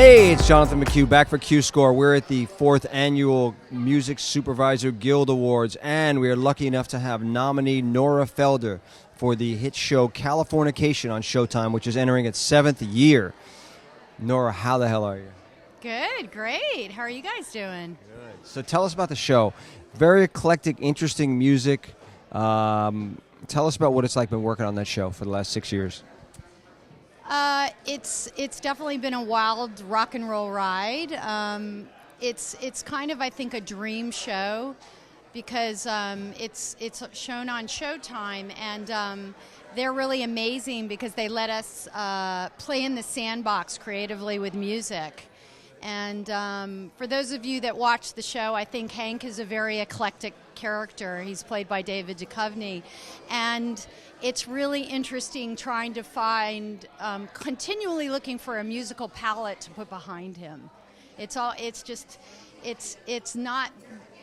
Hey, it's Jonathan McHugh back for Q Score. We're at the 4th Annual Music Supervisor Guild Awards, and we are lucky enough to have nominee Nora Felder for the hit show Californication on Showtime, which is entering its 7th year. Nora, how the hell are you? Good, great. How are you guys doing? Good. So tell us about the show. Very eclectic, interesting music. Tell us about what it's like been working on that show for the last 6 years. It's definitely been a wild rock and roll ride. It's kind of, I think, a dream show because it's shown on Showtime, and they're really amazing because they let us play in the sandbox creatively with music. And for those of you that watch the show, I think Hank is a very eclectic character. He's played by David Duchovny, and it's really interesting trying to find, continually looking for a musical palette to put behind him. It's not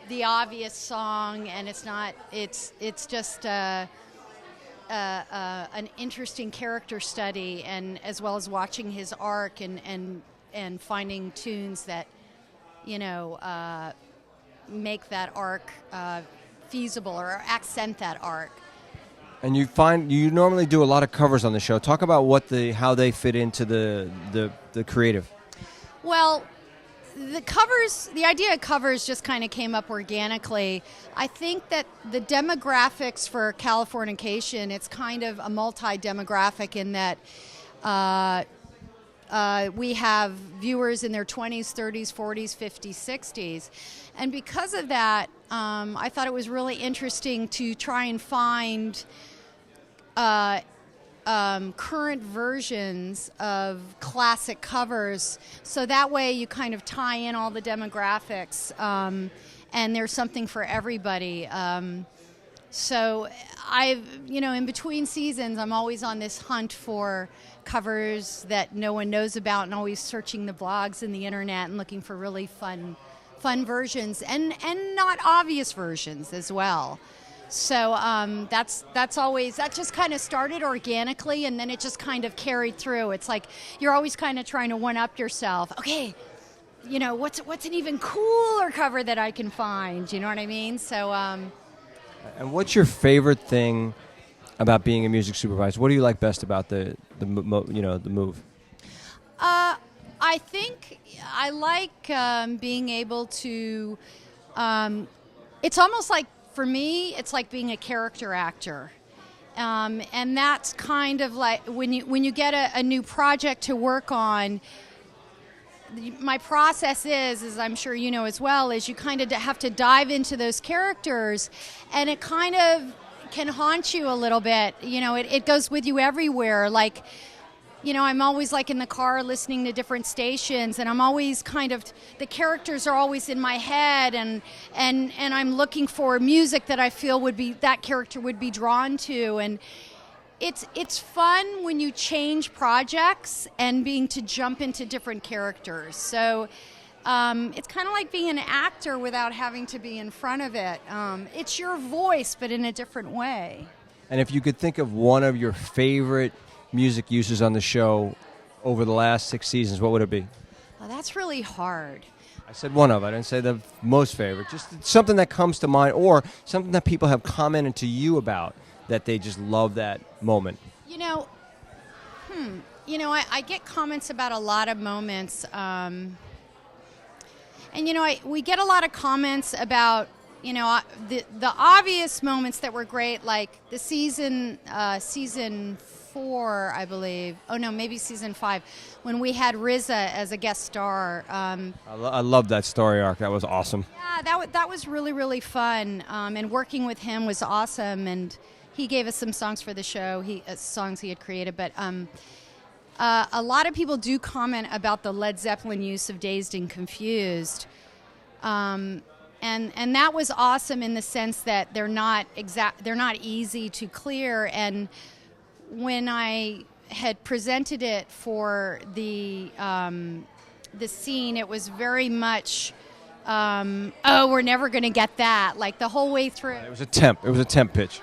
the obvious song, and it's just an interesting character study, and as well as watching his arc and finding tunes that, make that arc feasible or accent that arc. And you normally do a lot of covers on the show. Talk about how they fit into the creative. Well, the idea of covers just kind of came up organically. I think that the demographics for Californication, it's kind of a multi-demographic in that we have viewers in their 20s, 30s, 40s, 50s, 60s. And because of that, I thought it was really interesting to try and find current versions of classic covers, so that way you kind of tie in all the demographics, and there's something for everybody. So in between seasons, I'm always on this hunt for covers that no one knows about, and always searching the blogs and the internet and looking for really fun versions and not obvious versions as well. So that just kind of started organically, and then it just kind of carried through. It's like you're always kind of trying to one-up yourself. Okay, what's an even cooler cover that I can find? You know what I mean? So. And what's your favorite thing about being a music supervisor? What do you like best about the move? I think I like being able to. It's almost like, for me, it's like being a character actor, and that's kind of like when you get a new project to work on. My process is I'm sure you know as well, is you kind of have to dive into those characters, and it kind of can haunt you a little bit. It goes with you everywhere. Like, I'm always like in the car listening to different stations, and I'm always the characters are always in my head, and I'm looking for music that I feel that character would be drawn to, and it's fun when you change projects and being to jump into different characters. So it's kind of like being an actor without having to be in front of it. It's your voice, but in a different way. And if you could think of one of your favorite music uses on the show over the last 6 seasons, what would it be? Well, that's really hard. I said one of. I didn't say the most favorite. Just something that comes to mind, or something that people have commented to you about that they just love that moment. I get comments about a lot of moments, and we get a lot of comments about the obvious moments that were great, like the season 4, I believe. Oh no, maybe season 5, when we had RZA as a guest star. I love that story arc. That was awesome. Yeah, that was really, really fun, and working with him was awesome. And he gave us some songs for the show, songs he had created. But a lot of people do comment about the Led Zeppelin use of Dazed and Confused. And that was awesome in the sense that they're not easy to clear. And when I had presented it for the scene, it was very much, we're never going to get that, like the whole way through. It was a temp pitch.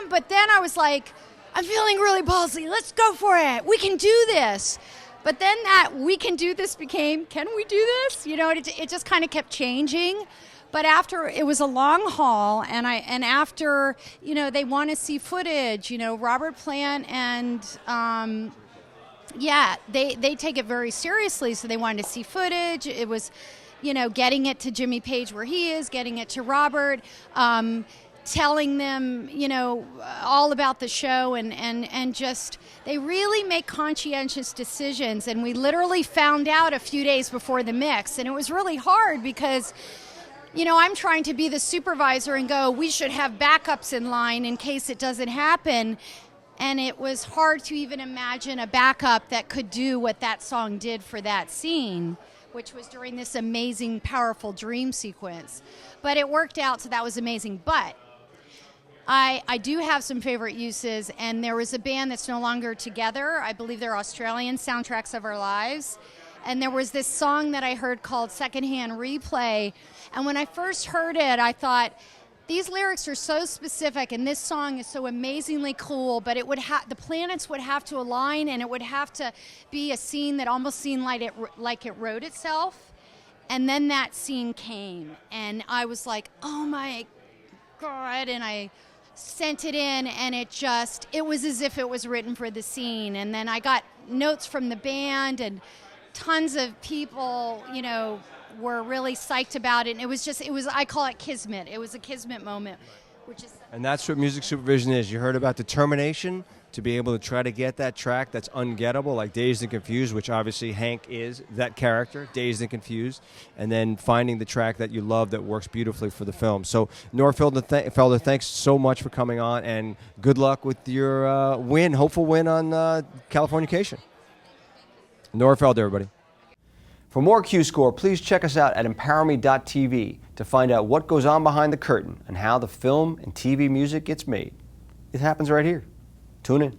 But then I was like, I'm feeling really ballsy. Let's go for it. We can do this. But then that "we can do this" became, "can we do this?" You know, it just kind of kept changing. But after, it was a long haul, and after, you know, they want to see footage, you know, Robert Plant and yeah, they take it very seriously, so they wanted to see footage. It was, you know, getting it to Jimmy Page where he is, getting it to Robert, telling them, you know, all about the show, and just, they really make conscientious decisions. And we literally found out a few days before the mix, and it was really hard because, you know, I'm trying to be the supervisor and go, we should have backups in line in case it doesn't happen. And it was hard to even imagine a backup that could do what that song did for that scene, which was during this amazing, powerful dream sequence. But it worked out, so that was amazing. But I do have some favorite uses, and there was a band that's no longer together. I believe they're Australian, Soundtracks of Our Lives. And there was this song that I heard called Secondhand Replay. And when I first heard it, I thought, these lyrics are so specific, and this song is so amazingly cool, but it would the planets would have to align, and it would have to be a scene that almost seemed like it wrote itself. And then that scene came, and I was like, oh my God, and I sent it in, and it was as if it was written for the scene. And then I got notes from the band, and tons of people, you know, were really psyched about it. And it was, I call it kismet. It was a kismet moment, And that's what music supervision is. You heard about determination to be able to try to get that track that's ungettable, like Dazed and Confused, which obviously Hank is that character, Dazed and Confused, and then finding the track that you love that works beautifully for the film. So, Nora Felder, thanks so much for coming on, and good luck with your hopeful win on Californication. Nora Felder, everybody. For more Q-Score, please check us out at emPOWERme.tv to find out what goes on behind the curtain and how the film and TV music gets made. It happens right here. Tune in.